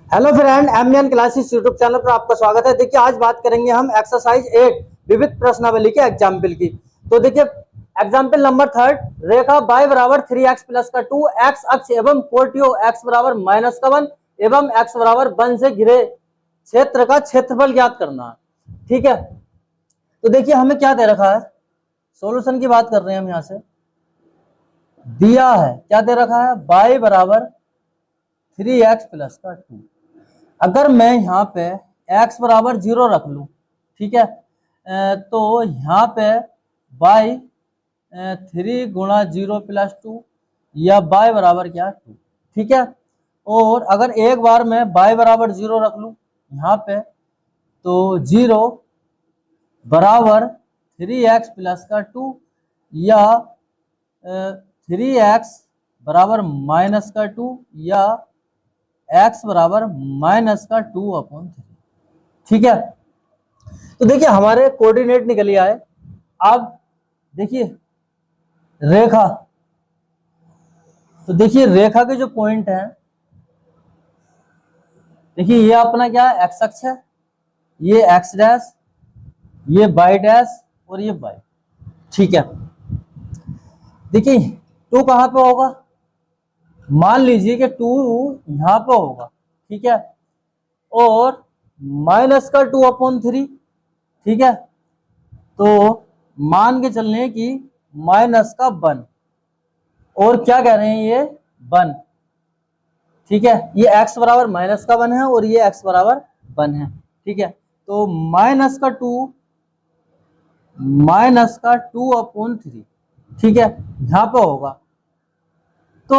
Hello friend, MN classes YouTube channel पर आपका स्वागत है। देखिए, आज बात करेंगे हम एक्सरसाइज 8 विविध प्रश्नावली के एग्जाम्पल की। तो देखिए, एग्जाम्पल नंबर 3, रेखा y बराबर 3x प्लस का 2 x अक्ष एवं कोटियों x बराबर माइनस का 1 एवं x बराबर 1 से घिरे क्षेत्र का क्षेत्रफल ज्ञात करना। ठीक है, तो देखिए हमें क्या दे रखा है, सॉल्यूशन की बात कर रहे हैं हम। यहाँ से दिया है, क्या दे रखा है, y बराबर 3x प्लस का 2। अगर मैं यहाँ पे x बराबर 0 रख लूं, ठीक है, तो यहाँ पे y 3 गुणा 0 प्लस 2 या y बराबर क्या 2। ठीक है, और अगर एक बार मैं y बराबर 0 रख लूं यहाँ पे, तो 0 बराबर 3x प्लस का 2 या 3x बराबर माइनस का 2 या x बराबर माइनस का 2/3। ठीक है, तो देखिए हमारे कोऑर्डिनेट निकल आए। अब देखिए रेखा, तो देखिए रेखा के जो पॉइंट है, देखिए ये अपना क्या है, एक्स अक्ष है, ये एक्स डैश, ये वाई डैश और ये वाई। ठीक है, देखिए 2 कहां पे होगा, मान लीजिए कि 2 यहां पे होगा। ठीक है, और माइनस का 2/3। ठीक है, तो मान के चलने की माइनस का 1 और क्या कह रहे हैं ये 1। ठीक है, ये x बराबर माइनस का 1 है और ये x बराबर 1 है। ठीक है, तो माइनस का 2/3। ठीक है, यहां पे होगा। तो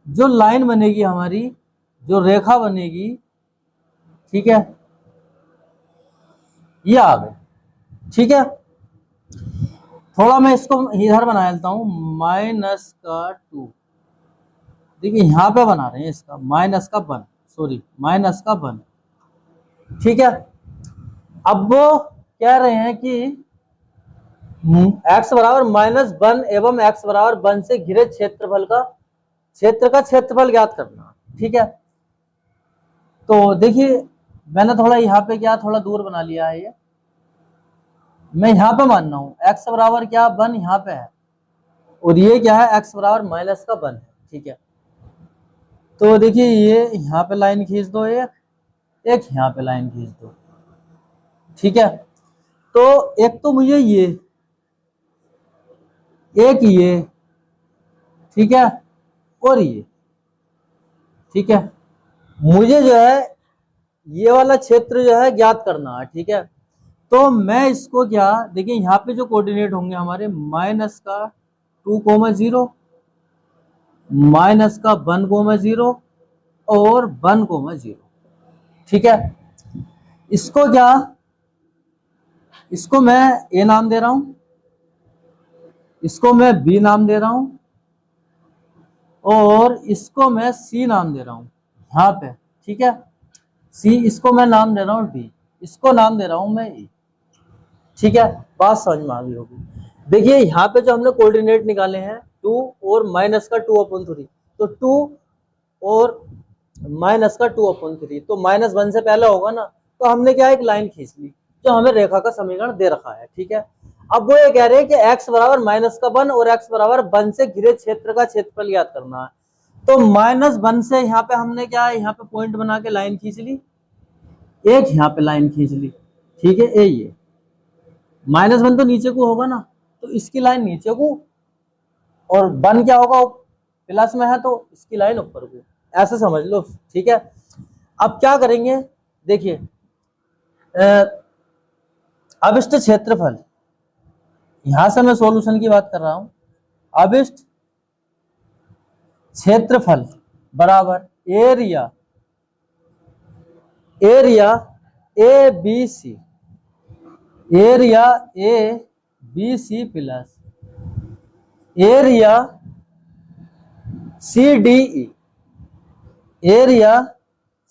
जो लाइन बनेगी हमारी, जो रेखा बनेगी, ठीक है, ये आ गए। ठीक है, थोड़ा मैं इसको इधर बना लेता हूं, माइनस का 2। देखिए यहां पे बना रहे हैं इसका माइनस का 1, सॉरी माइनस का 1। ठीक है, अब वो कह रहे हैं कि x बराबर -1 एवं x बराबर 1 से घिरे क्षेत्रफल का क्षेत्रफल ज्ञात करना। ठीक है, तो देखिए मैंने थोड़ा यहाँ पे क्या थोड़ा दूर बना लिया है। ये मैं यहाँ पे मान रहा हूँ x बराबर क्या 1 यहाँ पे है और ये क्या है x बराबर माइनस का 1 है। ठीक है, तो देखिए ये यहाँ पे लाइन खींच दो, एक यहाँ पे लाइन खींच दो। ठीक है, तो एक तो मुझे ये, एक ये, ठीक है, और ये। ठीक है, मुझे जो है ये वाला क्षेत्र जो है ज्ञात करना है। ठीक है, तो मैं इसको क्या, देखिए यहाँ पे जो कोऑर्डिनेट होंगे हमारे माइनस का 2,0, माइनस का 1,0 और 1,0। ठीक है, इसको क्या, इसको मैं ए नाम दे रहा हूं, इसको मैं बी नाम दे रहा हूं और इसको मैं सी नाम दे रहा हूं यहाँ पे। ठीक है, सी, इसको मैं नाम दे रहा हूं डी, इसको नाम दे रहा हूं मैं ई। ठीक है, बात समझ में आ गई होगी। देखिए यहाँ पे जो हमने कोऑर्डिनेट निकाले हैं 2 और माइनस का 2/3, तो 2 और माइनस का 2/3, तो -1 से पहले होगा ना, तो हमने क्या एक लाइन खींच ली जो हमें रेखा का समीकरण दे रखा है। ठीक है, अब वो ये कह रहे हैं कि x बराबर माइनस का 1 और x बराबर 1 से घिरे क्षेत्र का क्षेत्रफल ज्ञात करना है। तो -1 से यहाँ पे हमने क्या है, यहाँ पे पॉइंट बना के लाइन खींच ली, एक यहाँ पे लाइन खींच ली। ठीक है, ये -1 तो नीचे को होगा ना, तो इसकी लाइन नीचे को, और 1 क्या होगा, प्लस में है तो इसकी लाइन ऊपर को, ऐसे समझ लो। ठीक है, अब क्या करेंगे, देखिए अभिष्ट क्षेत्रफल, यहां से मैं सॉल्यूशन की बात कर रहा हूं। अभिष्ट क्षेत्रफल बराबर area, area A B C, area A B C plus area C D E, area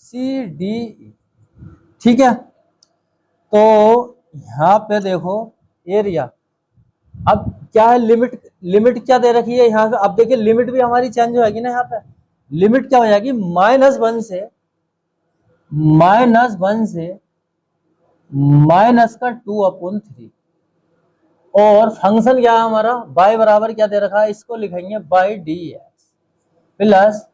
C D E. ठीक है, तो यहाँ पे देखो एरिया, अब क्या है, लिमिट क्या दे रखी है यहाँ पे। अब देखिए लिमिट भी हमारी चेंज हो जाएगी ना, यहाँ पे लिमिट क्या हो जाएगी, -1 से -1 से माइनस का 2/3 और फंक्शन क्या है हमारा, y बराबर क्या दे रखा है, इसको लिखेंगे बाई डी एक्स प्लस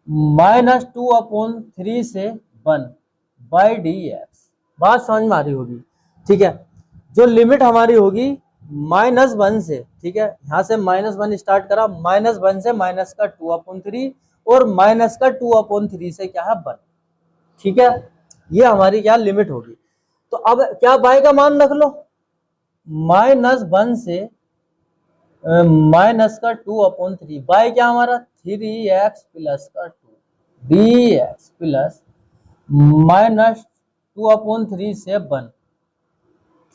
-2/3 से 1 बाई डी एक्स। बात समझ में आ रही होगी, ठीक है। जो लिमिट हमारी होगी -1 से, ठीक है, यहां से -1 स्टार्ट करा, -1 से माइनस का 2/3 और माइनस का 2/3 से क्या है 1, ठीक है। ये हमारी क्या लिमिट होगी। तो अब क्या y का मान रख लो, -1 से माइनस का 2/3, y क्या हमारा 3x प्लस का 2 dx प्लस -2/3 से 1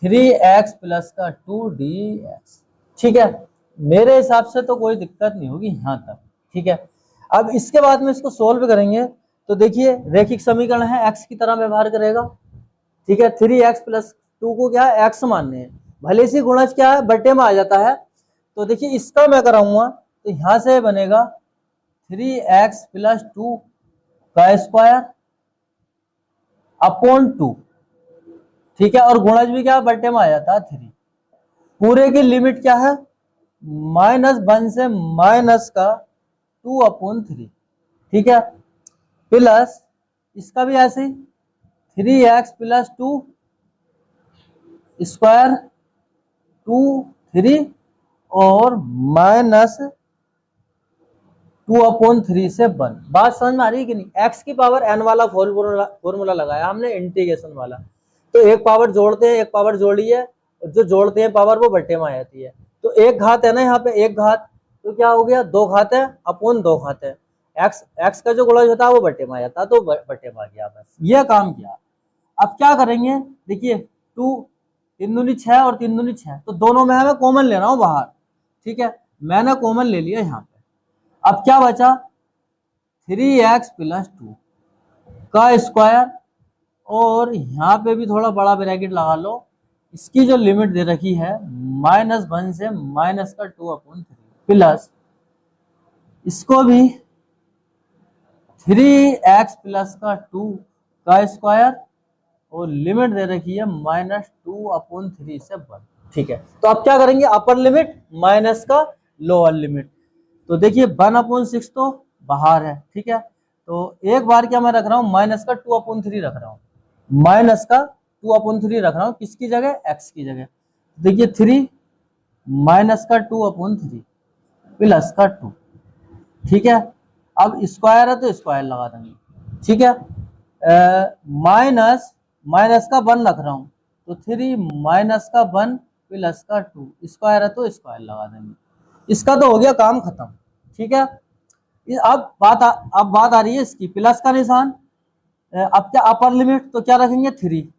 3x प्लस का 2 dx, ठीक है। मेरे हिसाब से तो कोई दिक्कत नहीं होगी यहां तक, ठीक है। अब इसके बाद में इसको सोल्व करेंगे तो देखिए रैखिक समीकरण है, x की तरह व्यवहार करेगा, ठीक है। 3x प्लस 2 को क्या है x मानने हैं, भले से गुणज क्या है बट्टे में आ जाता है। तो देखिए इसका मैं कराऊंगा तो यहां से बनेगा 3x प्लस 2 का स्क्वायर अपॉन 2, ठीक है, और गुणज भी क्या बट्टे में आ जाता है 3। पूरे की लिमिट क्या है -1 से माइनस का 2/3, ठीक है, प्लस इसका भी ऐसे ही 3x प्लस 2 स्क्वायर 2 3 और माइनस 2/3 से 1। बात समझ में आ रही है कि नहीं। x की पावर n वाला फॉर्मूला लगाया हमने इंटीग्रेशन वाला, तो एक पावर जोड़ते हैं, एक पावर जोड़ी है, और जो जोड़ते हैं पावर वो बट्टे में आ जाती है। तो एक घात है ना यहाँ पे, एक घात, तो क्या हो गया 2 घात है अपॉन 2 घात है, x का जो गुणज होता है वो बट्टे में आ जाता है, तो बट्टे में आ गया, बस ये काम किया। अब क्या करेंगे, देखिए 2 3 दूनी 6 और 3 दूनी 6, तो दोनों में मैं कॉमन ले रहा हूँ बाहर, ठीक है, मैंने कॉमन ले लिया यहाँ पे। अब क्या बचा 3x प्लस 2 का स्क्वायर, और यहाँ पे भी थोड़ा बड़ा ब्रैकेट लगा लो, इसकी जो लिमिट दे रखी है -1 से माइनस का 2/3 प्लस इसको भी 3x प्लस का 2 का स्क्वायर और लिमिट दे रखी है -2/3 से 1, ठीक है। तो अब क्या करेंगे, अपर लिमिट माइनस का लोअर लिमिट, तो देखिए 1/6 तो बाहर है, ठीक है, तो एक बार क्या मैं रख रहा हूं माइनस का 2/3 रख रहा हूं, माइनस का 2/3 रख रहा हूं, किसकी जगह x की जगह। देखिए 3 माइनस का 2/3 प्लस का 2, ठीक है। अब स्क्वायर है तो स्क्वायर लगा देंगे, ठीक है, माइनस माइनस का 1 रख रहा हूं, तो 3 माइनस का 1 प्लस का 2, स्क्वायर है तो स्क्वायर लगा देंगे। इसका तो हो गया काम खत्म, ठीक है। अब बात आ रही है इसकी प्लस का निशान। अब क्या अपर लिमिट, तो क्या रखेंगे 3,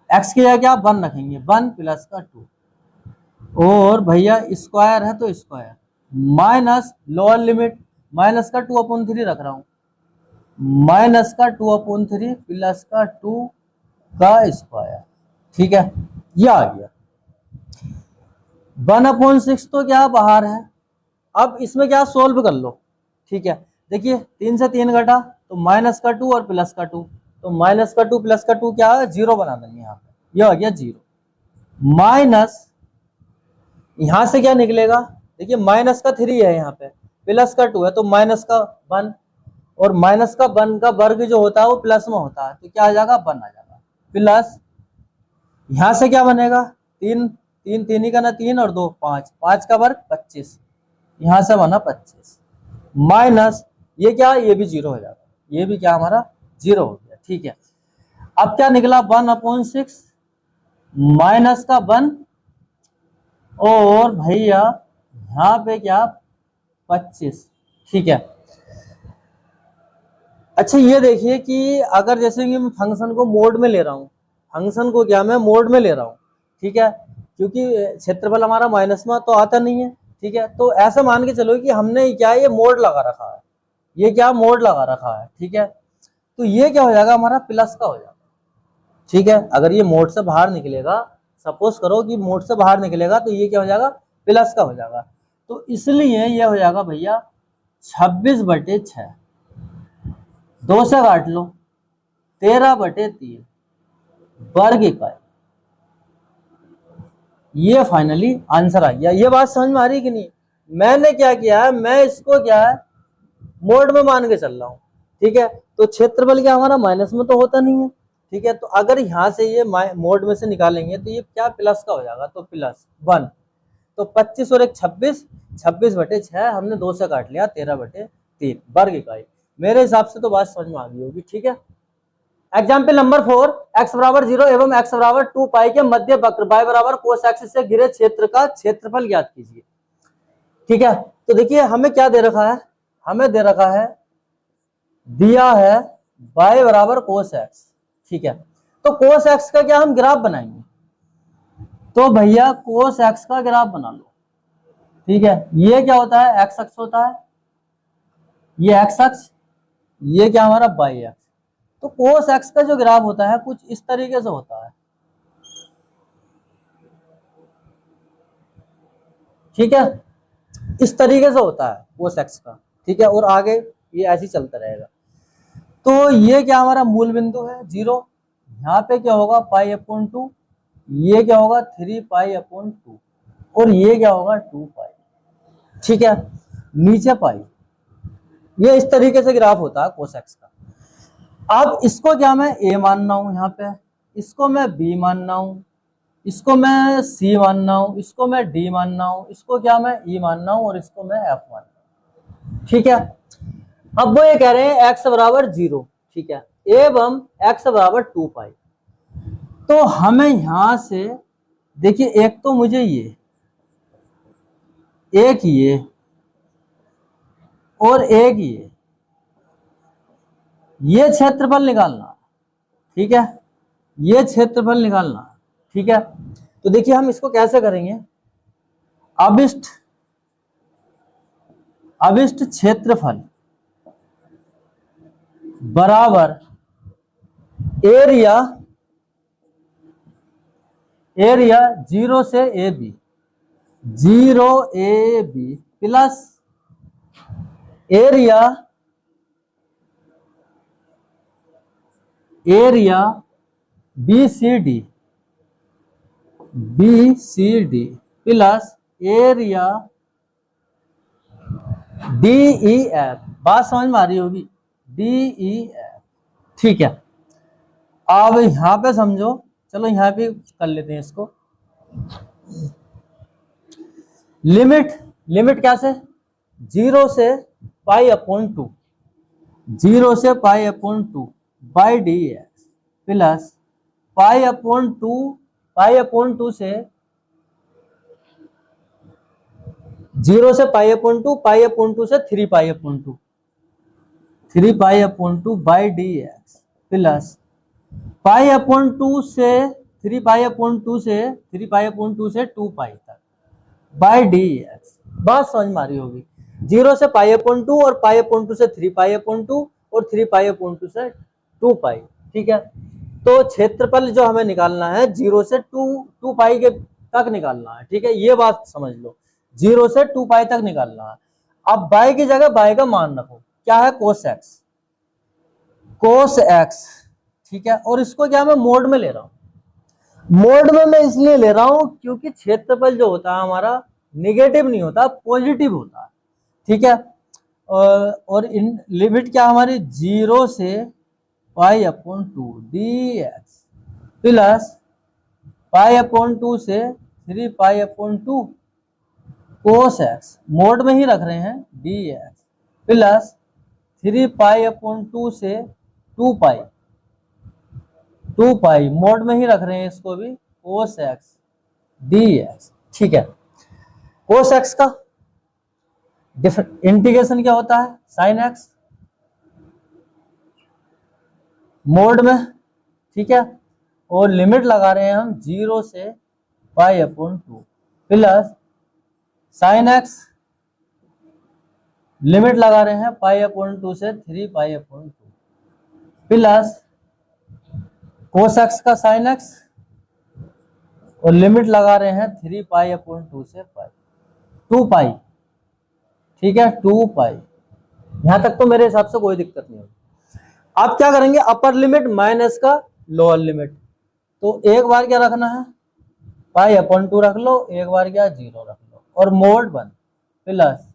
x की जगह क्या 1 रखेंगे, 1 प्लस का 2, और भैया स्क्वायर है तो square, minus lower limit minus का 2/3 रख रहा हूं, माइनस का 2/3 प्लस का 2 का स्क्वायर, ठीक है, ये आ गया। 1/6 तो क्या बाहर है। अब इसमें क्या सोल्व कर लो, ठीक है। देखिए 3 से 3 घटा तो माइनस का 2 और प्लस का 2, तो माइनस का 2 प्लस का 2 क्या है 0 बना देंगे यहाँ पे, ये हो गया 0 माइनस, यहां से क्या निकलेगा, देखिए माइनस का 3 है यहाँ पे, प्लस का 2 है तो माइनस का 1, और माइनस का 1 का वर्ग जो होता है वो प्लस में होता है, तो क्या आ जाएगा 1 आ जाएगा, प्लस यहां से क्या बनेगा 3 3 3 ही का ना 3 और 2 5, 5 का वर्ग 25, यहां से बना 25 माइनस ये क्या, ये भी 0 हो जाएगा, ये भी क्या हमारा 0 हो गया, ठीक है। अब क्या निकला 1/6 माइनस का 1, और भैया यहाँ पे क्या 25, ठीक है। अच्छा ये देखिए कि अगर जैसे कि मैं फंक्शन को मोड में ले रहा हूँ, फंक्शन को क्या मैं मोड में ले रहा हूँ, ठीक है, क्योंकि क्षेत्रफल हमारा माइनस में तो आता नहीं है, ठीक है, तो ऐसा मान के चलो कि हमने क्या ये मोड लगा रखा है, ये क्या मोड लगा रखा है, ठीक है, तो ये क्या हो जाएगा हमारा प्लस का हो जाएगा, ठीक है। अगर ये मोड से बाहर निकलेगा, सपोज करो कि मोड से बाहर निकलेगा, तो ये क्या हो जाएगा प्लस का हो जाएगा, तो इसलिए ये हो जाएगा भैया 26/6, 2 से काट लो, 13/3 वर्ग इकाई। ये फाइनली आंसर आ गया। ये बात समझ में आ रही कि नहीं? मैंने क्या किया है, मैं इसको क्या है मोड में मान के चल रहा हूँ, ठीक है। तो क्षेत्रफल क्या हमारा माइनस में तो होता नहीं है, ठीक है। तो अगर यहाँ से ये मोड में से निकालेंगे तो ये क्या प्लस का हो जाएगा, तो +1। तो 25 और 1 26, 26/6 हमने 2 से काट लिया, 13/3 वर्ग इकाई। मेरे हिसाब से तो बात समझ में आ गई होगी, ठीक है। एग्जाम्पल नंबर 4, x बराबर 0 एवं x बराबर 2 पाई के मध्य वक्र y बराबर cos x से घिरे क्षेत्र का क्षेत्रफल ज्ञात कीजिए, ठीक है। तो देखिए हमें क्या दे रखा है, हमें दे रखा है, दिया है y बराबर cos x, ठीक है। तो cos x का क्या हम ग्राफ बनाएंगे, तो भैया cos x का ग्राफ बना लो, ठीक है। ये क्या होता है, x अक्ष होता है, ये x अक्ष, ये क्या हमारा y अक्ष। तो cos x का जो ग्राफ होता है कुछ इस तरीके से होता है, ठीक है। इस तरीके से होता है cos x का, ठीक है। और आगे ये ऐसे ही चलता रहेगा। तो ये क्या हमारा मूल बिंदु है 0, यहाँ पे क्या होगा π/2, ये क्या होगा 3π/2 और ये क्या होगा 2π, ठीक है। नीचे पाई, ये इस तरीके से ग्राफ होता है cos x का। अब इसको क्या मैं a मानना हूं, यहाँ पे इसको मैं b मानना हूं, इसको मैं c मानना हूं, इसको मैं d मानना हूं, इसको क्या मैं e मानना हूं और इसको मैं f मानना हूं, ठीक है। अब वो ये कह रहे हैं x बराबर 0, ठीक है, एवं x बराबर 2π। तो हमें यहां से देखिए, एक तो मुझे एक ये और एक ये क्षेत्रफल निकालना, ठीक है, ये क्षेत्रफल निकालना, ठीक है। तो देखिए हम इसको कैसे करेंगे, अभिष्ट क्षेत्रफल बराबर एरिया 0 से AB, 0AB plus area BCD plus area DEF। बात समझ में आ रही होगी, DEF, ठीक है। अब यहां पे समझो, चलो यहां पे कर लेते हैं इसको। लिमिट कैसे, 0 से π/2, 0 से π/2 बाई dx प्लस π/2 से 0 से π/2 से 3π/2 बाई dx प्लस π/2 से 3π/2 से 2π तक बाई dx। बात समझ में आ रही होगी, 0 से π/2 और π/2 से 3π/2 और 3π/2 से 2π, ठीक है। तो क्षेत्रफल जो हमें निकालना है 0 से 2π के तक निकालना है, ठीक है। ये बात समझ लो, 0 से 2π तक निकालना है। अब y की जगह y का मान रखो, क्या है cos x, ठीक है। और इसको क्या मैं मोड में ले रहा हूं, मोड में मैं इसलिए ले रहा हूं क्योंकि क्षेत्रफल जो होता है हमारा निगेटिव नहीं होता, पॉजिटिव होता है, ठीक है। और इन लिमिट क्या हमारी 0 से π/2 dx प्लस π/2 से 3π/2 cos x, मोड में ही रख रहे हैं dx प्लस 3π/2 से 2π मोड में ही रख रहे हैं इसको भी, cos x dx, ठीक है। cos x का इंटीग्रेशन क्या होता है, sin x मोड में, ठीक है। और लिमिट लगा रहे हैं हम 0 से π/2 प्लस sin x लिमिट लगा रहे हैं π/2 से 3π/2 प्लस cos x का sin x और लिमिट लगा रहे हैं 3π/2 से 2π, ठीक है, 2π। यहां तक तो मेरे हिसाब से कोई दिक्कत नहीं होगी। आप क्या करेंगे, अपर लिमिट माइनस का लोअर लिमिट, तो एक बार क्या रखना है, पाई अपॉन 2 रख लो, एक बार क्या 0 रख लो, और मोड 1 प्लस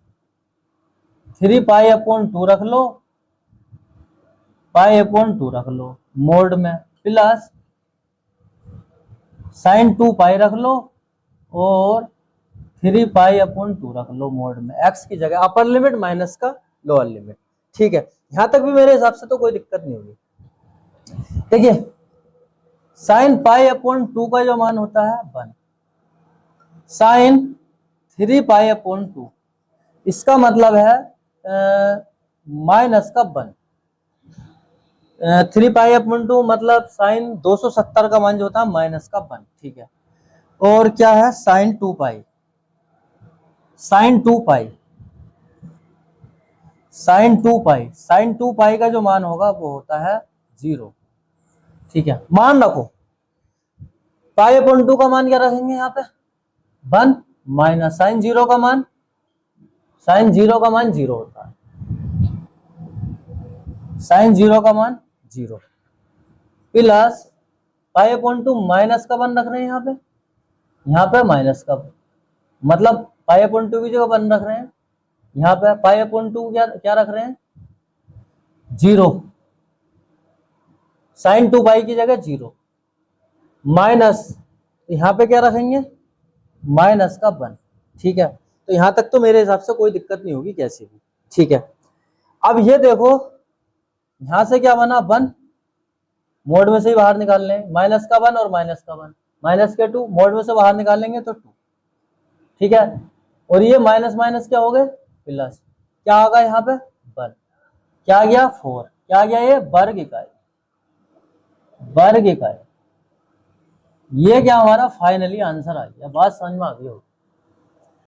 3 पाई अपॉन 2 रख लो, पाई अपॉन 2 रख लो मोड में, प्लस साइन 2 पाई रख लो और 3 पाई अपॉन 2 रख लो मोड में, एक्स की जगह अपर लिमिट माइनस का लोअर लिमिट। ठीक है, यहां तक भी मेरे हिसाब से तो कोई दिक्कत नहीं होगी। देखिए साइन पाई अपॉन 2 का जो मान होता है 1, साइन 3 पाई अपॉन 2 इसका मतलब है माइनस का 1, 3 पाई अपॉन 2 मतलब साइन 270 का मान जो होता है माइनस का 1। ठीक है, और क्या है साइन 2 पाई, साइन 2 पाई, साइन 2 पाई, साइन 2 पाई का जो मान होगा वो होता है 0। ठीक है, मान रखो पाई अपॉन 2 का मान क्या रखेंगे यहाँ पे 1 माइनस साइन 0 का मान, साइन 0 का मान 0 होता है, साइन 0 का मान 0 प्लस पाई अपॉन 2 माइनस का 1 रख रहे हैं यहाँ पे माइनस का, मतलब पाई अपॉन 2 की जगह 1 रख रहे हैं, यहाँ पे पाई अपॉन 2 क्या क्या रख रहे हैं 0, साइन 2 पाई की जगह 0 माइनस, यहाँ पे क्या रखेंगे माइनस का 1। ठीक है, तो यहां तक तो मेरे हिसाब से कोई दिक्कत नहीं होगी कैसे भी। ठीक है, अब ये देखो यहां से क्या बना 1, मोड में से ही बाहर निकाल लें, माइनस का 1 और माइनस का 1, माइनस के 2 मोड में से बाहर निकालेंगे तो 2। ठीक है, और ये माइनस माइनस क्या हो गए प्लस, क्या आ गया यहाँ पे 1, क्या आ गया 4, क्या आ गया ये वर्ग इकाई, वर्ग इकाई। ये क्या हमारा फाइनली आंसर आ गया, बात समझ में आ गई होगी।